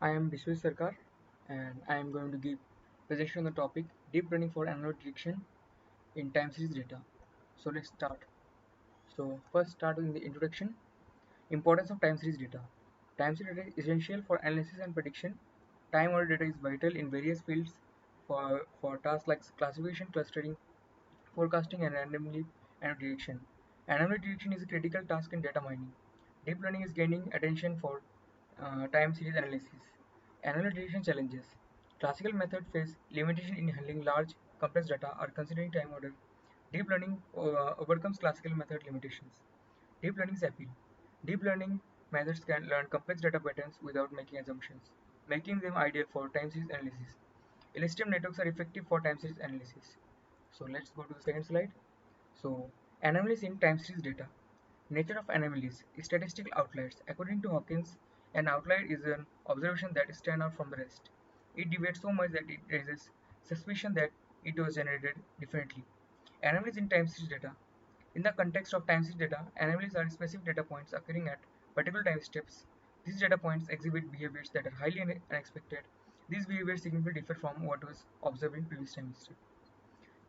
I am Vishwesh Sarkar and I am going to give presentation on the topic deep learning for anomaly detection in time series data. So let's start. So first start with the introduction. Importance of time series data. Time series data is essential for analysis and prediction. Time order data is vital in various fields for tasks like classification, clustering, forecasting and randomly anomaly detection. Anomaly detection is a critical task in data mining. Deep learning is gaining attention for time series analysis. Anomaly detection challenges. Classical methods face limitation in handling large, complex data or considering time order. Deep learning overcomes classical method limitations. Deep learning's appeal. Deep learning methods can learn complex data patterns without making assumptions, making them ideal for time series analysis. Illustrative networks are effective for time series analysis. So let's go to the second slide. So anomalies in time series data. Nature of anomalies. Statistical outliers. According to Hawkins, an outlier is an observation that stands out from the rest. It deviates so much that it raises suspicion that it was generated differently. Anomalies in time series data. In the context of time series data, anomalies are specific data points occurring at particular time steps. These data points exhibit behaviors that are highly unexpected. These behaviors significantly differ from what was observed in previous time steps.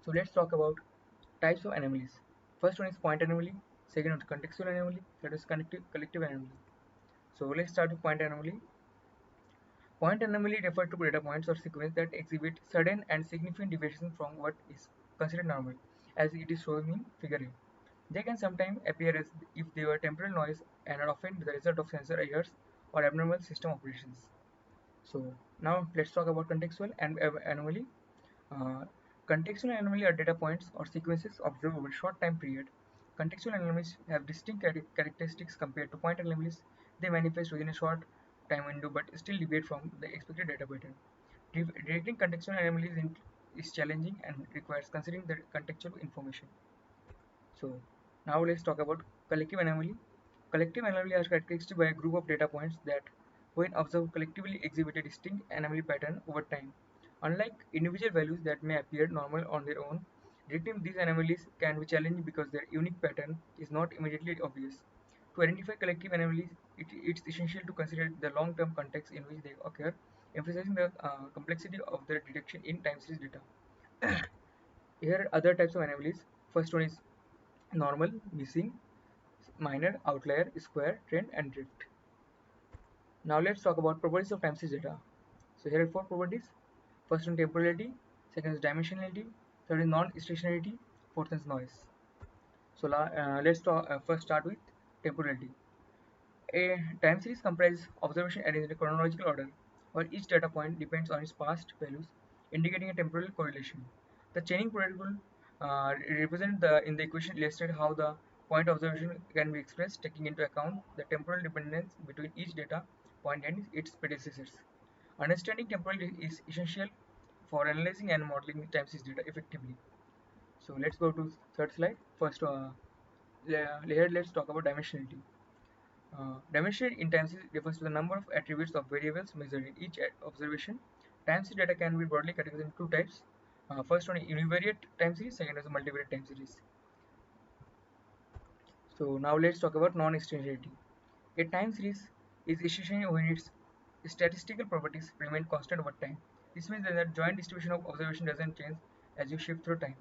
So let's talk about types of anomalies. First one is point anomaly, second one is contextual anomaly, third is collective anomaly. So let's start with point anomaly. Point anomaly refer to data points or sequence that exhibit sudden and significant deviation from what is considered normal, as it is shown in figure A. They can sometimes appear as if they were temporal noise and are often the result of sensor errors or abnormal system operations. So now let's talk about contextual and anomaly. Uh, Contextual anomaly are data points or sequences observed over a short time period. Contextual anomalies have distinct characteristics compared to point anomalies. They manifest within a short time window but still deviate from the expected data pattern. Detecting contextual anomalies is challenging and requires considering the contextual information. So now let's talk about collective anomaly. Collective anomaly are characterized by a group of data points that, when observed collectively, exhibit a distinct anomaly pattern over time. Unlike individual values that may appear normal on their own, detecting these anomalies can be challenging because their unique pattern is not immediately obvious. To identify collective anomalies, it's essential to consider the long-term context in which they occur, emphasizing the complexity of their detection in time series data. Here are other types of anomalies. First one is normal, missing, minor, outlier, square, trend, and drift. Now let's talk about properties of time series data. So here are four properties. First one temporality, second is dimensionality, third is non-stationarity, fourth is noise. So first start with temporality. A time series comprises observation arranged in a chronological order, while each data point depends on its past values, indicating a temporal correlation. The chaining protocol represent in the equation illustrate how the point observation can be expressed, taking into account the temporal dependence between each data point and its predecessors. Understanding temporal is essential for analyzing and modeling time series data effectively. So let's go to third slide. First, here let's talk about dimensionality. Dimension in time series refers to the number of attributes of variables measured in each observation. Time series data can be broadly categorized into two types. First one is univariate time series, second is multivariate time series. So now let's talk about non-extensionality. A time series is essentially when its statistical properties remain constant over time. This means that the joint distribution of observation doesn't change as you shift through time.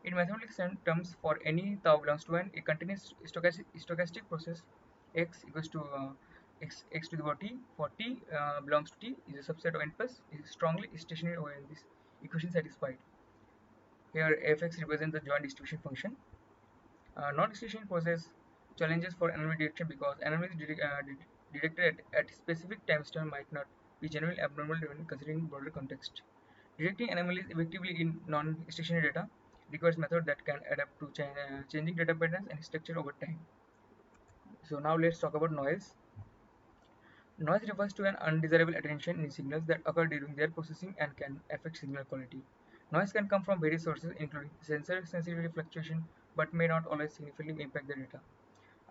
In mathematical terms, for any tau belongs to a continuous stochastic process, x equals to x to the power t. For t belongs to t is a subset of n plus is strongly stationary when this equation satisfied. Here fx represents the joint distribution function. Non-extinction poses challenges for anomaly detection because anomalies detected at specific timestamp might not be genuinely abnormal when considering broader context. Detecting anomalies effectively in non-stationary data requires methods that can adapt to changing data patterns and structure over time. So now let's talk about noise. Noise refers to an undesirable attention in signals that occur during their processing and can affect signal quality. Noise can come from various sources including sensor sensitivity fluctuation but may not always significantly impact the data.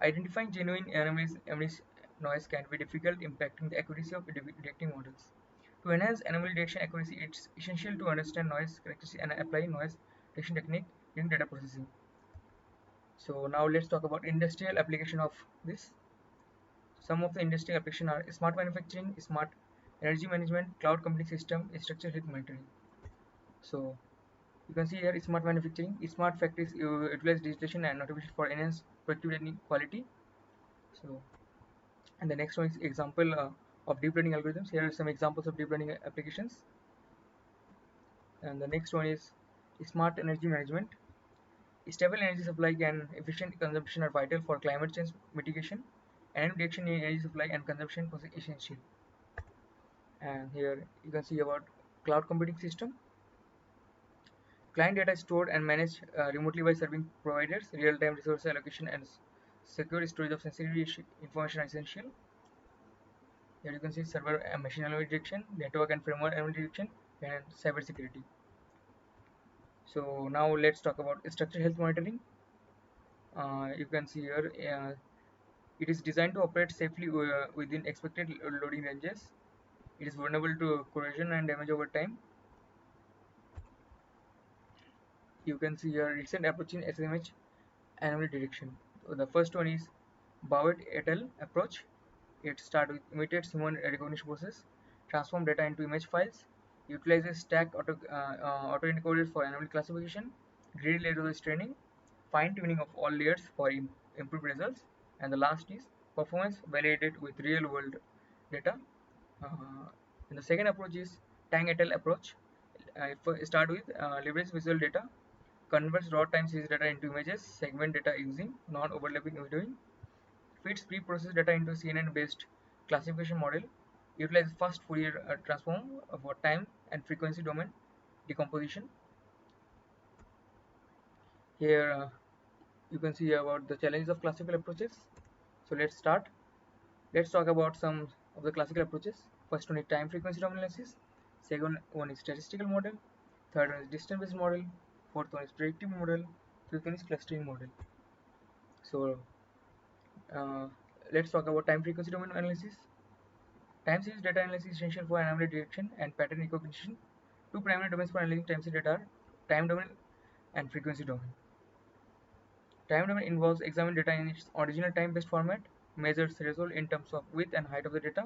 Identifying genuine anomalous noise can be difficult, impacting the accuracy of detecting models. To enhance anomaly detection accuracy, it's essential to understand noise characteristics and apply noise detection technique during data processing. So now let's talk about industrial application of this. Some of the industrial applications are smart manufacturing, smart energy management, cloud computing system, structured health monitoring. So you can see here smart manufacturing. Smart factories utilize digitalization and automation for enhanced productivity and quality. So, and the next one is example of deep learning algorithms. Here are some examples of deep learning applications. And the next one is smart energy management. Stable energy supply and efficient consumption are vital for climate change mitigation. And reduction in energy supply and consumption was essential. And here you can see about cloud computing system. Client data is stored and managed remotely by serving providers. Real-time resource allocation and secure storage of sensitive information are essential. Here you can see server and machine anomaly detection, network and firmware anomaly detection, and cyber security. So now let's talk about structured health monitoring. You can see here it is designed to operate safely within expected loading ranges. It is vulnerable to corrosion and damage over time. You can see here recent approach in SMH anomaly detection. So the first one is Bowett et al. Approach. It starts with imitates human recognition process, transform data into image files, utilizes stack auto-encoders for anomaly classification, greedy layer training, fine-tuning of all layers for improved results, and the last is performance validated with real-world data. Uh, and the second approach is Tang et al. Approach. Start with leverage visual data, converts raw time series data into images, segment data using non-overlapping windowing, feeds pre-processed data into CNN-based classification model, utilizes fast Fourier transform for time and frequency domain decomposition. Here you can see about the challenges of classical approaches. So let's start. Let's talk about some of the classical approaches. First one is time frequency domain analysis. Second one is statistical model. Third one is distance-based model. Fourth one is predictive model. Fifth one is clustering model. So uh, let's talk about time frequency domain analysis. Time series data analysis is essential for anomaly detection and pattern recognition. Two primary domains for analyzing time series data are time domain and frequency domain. Time domain involves examining data in its original time-based format, measures threshold in terms of width and height of the data,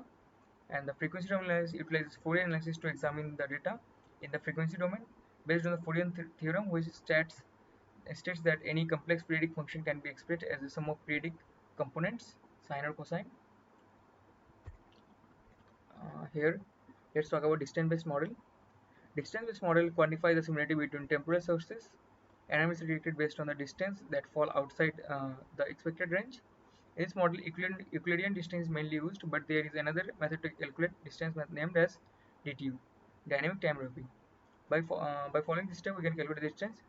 and the frequency domain analysis utilizes Fourier analysis to examine the data in the frequency domain based on the Fourier theorem, which states that any complex periodic function can be expressed as the sum of periodic components, sine or cosine. Here, let's talk about distance-based model. Distance-based model quantifies the similarity between temporal sources. Anomalies are detected based on the distance that fall outside the expected range. In this model, Euclidean distance is mainly used, but there is another method to calculate distance named as DTU, dynamic time routing. By following this step, we can calculate the distance.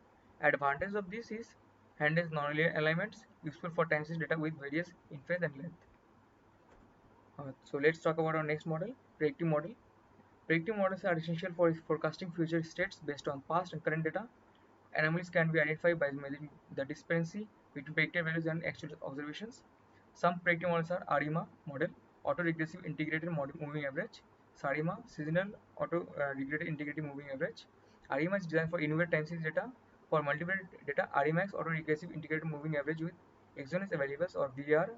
Advantage of this is handles nonlinear alignments, useful for time series data with various in phase and length. So let's talk about our next model, predictive model. Predictive models are essential for forecasting future states based on past and current data. Anomalies can be identified by measuring the discrepancy between predicted values and actual observations. Some predictive models are ARIMA model, auto-regressive integrated moving average, SARIMA, seasonal auto-regressive integrated moving average. ARIMA is designed for invariant time series data. For multivariate data, ARIMAX auto-regressive integrated moving average with exogenous variables or VAR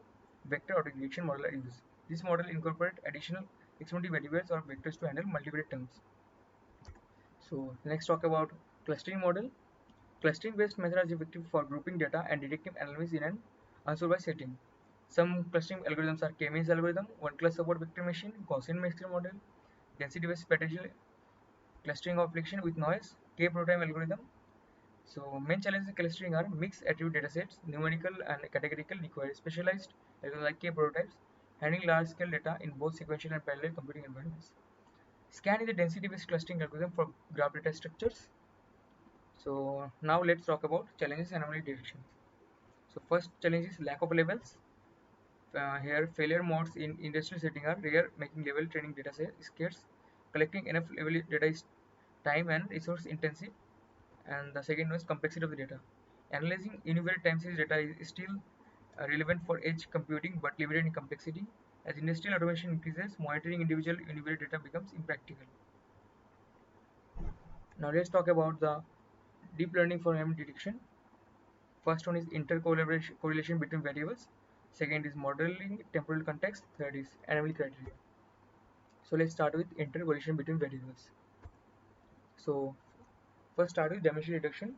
vector auto-regression model are used. This model incorporates additional exponential variables or vectors to handle multivariate terms. So next talk about clustering model. Clustering based methods are effective for grouping data and detecting anomalies in an unsupervised setting. Some clustering algorithms are K-means algorithm, one class support vector machine, Gaussian mixture model, density based spatial clustering application with noise, K-prototype algorithm. So main challenges in clustering are mixed attribute datasets, numerical and categorical require specialized algorithms like K-prototypes, handling large scale data in both sequential and parallel computing environments. Scan is a density based clustering algorithm for graph data structures. So now let's talk about challenges and anomaly detection. So first challenge is lack of levels. Here failure modes in industrial setting are rare, making level training data scarce. Collecting enough level data is time and resource intensive. And the second one is complexity of the data. Analyzing univariate time series data is still relevant for edge computing but limited in complexity. As industrial automation increases, monitoring individual univariate data becomes impractical. Now let's talk about the deep learning for anomaly detection. First one is intercorrelation between variables. Second is modeling temporal context. Third is anomaly criteria. So let's start with interpolation between variables. So first start with dimension reduction.